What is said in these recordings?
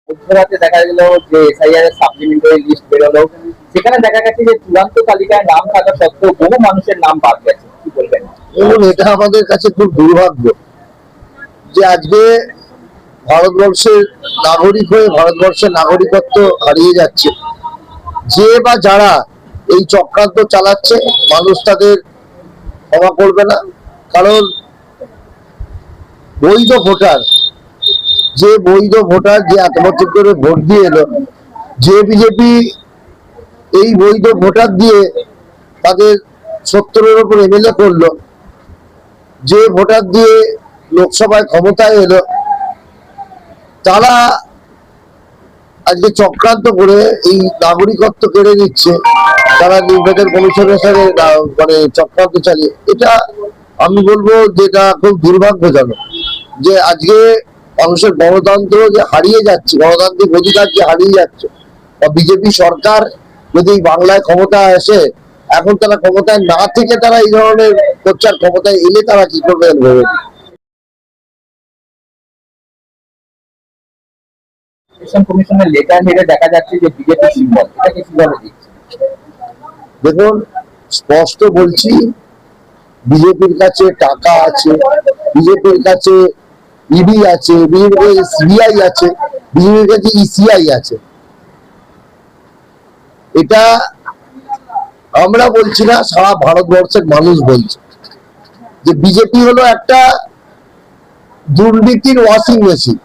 মধ্যরাতে দেখা গেল যে এসআইআর এর সাপ্লিমেন্টারি লিস্ট বেরোলো, সেখানে দেখা গেছে যে চূড়ান্ত তালিকায় নাম থাকা সত্ত্বেও বহু মানুষের নাম বাদ গেছে, কি বলবেন? এবং এটা আমাদের কাছে খুব দুর্ভাগ্য যে আজকে ভারতবর্ষের নাগরিক হয়ে ভারতবর্ষের নাগরিকত্ব হারিয়ে যাচ্ছে। যে বা যারা এই চক্রান্ত চালাচ্ছে মানুষ তাদের ক্ষমা করবে না। কারণ বৈধ ভোটার, যে বৈধ ভোটার যে এত বছর ধরে ভোট দিয়ে এলো, যে বিজেপি এই বৈধ ভোটার দিয়ে তাদের 70-এর উপর এমএলএ করলো, যে ভোটার দিয়ে লোকসভায় ক্ষমতায় এলো, তারা আজকে চক্রান্ত করে এই নাগরিকত্ব কেড়ে নিচ্ছে। তারা নির্বাচন কমিশনের সাথে মানে চক্রান্ত চালিয়ে, এটা আমি বলবো যেটা খুব দুর্ভাগ্যজনক যে আজকে মানুষের গণতন্ত্র যে হারিয়ে যাচ্ছে, গণতান্ত্রিক অধিকার যে হারিয়ে যাচ্ছে। বা বিজেপি সরকার যদি বাংলায় ক্ষমতায় আসে, এখন তারা ক্ষমতায় না থেকে তারা এই ধরনের করছে, আর ক্ষমতায় এলে তারা কি করবে ভেবে। ইলেকশন কমিশনের লেটার হেডে দেখা যাচ্ছে যে বিজেপি সিম্বল, এটাকে কিভাবে দিচ্ছে? দেখুন, স্পষ্ট বলছি, বিজেপির কাছে টাকা আছে, বিজেপির কাছে ইডি আছে, বিজেপির কাছে সিবিআই আছে, বিজেপির কাছে ইসিআই আছে। এটা আমরা বলছি না, সারা ভারতবর্ষের মানুষ বলছে যে বিজেপি হলো একটা দুর্নীতির ওয়াশিং মেশিন।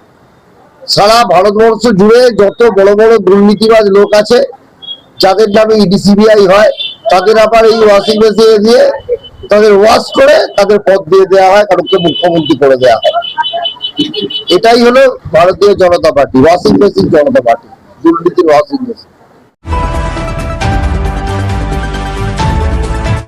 সারা ভারতবর্ষ জুড়ে যত বড় বড় দুর্নীতিবাজ লোক আছে, যাদের নামে ইডি সিবিআই হয়, তাদের আবার এই ওয়াশিং মেশিনে দিয়ে তাদের ওয়াশ করে তাদের পদ দিয়ে দেওয়া হয়, কারণকে মুখ্যমন্ত্রী করে দেওয়া হয়। এটাই হলো ভারতীয় জনতা পার্টি, ওয়াশিং মেশিন জনতা পার্টি, দুর্নীতির ওয়াশিং মেশিন।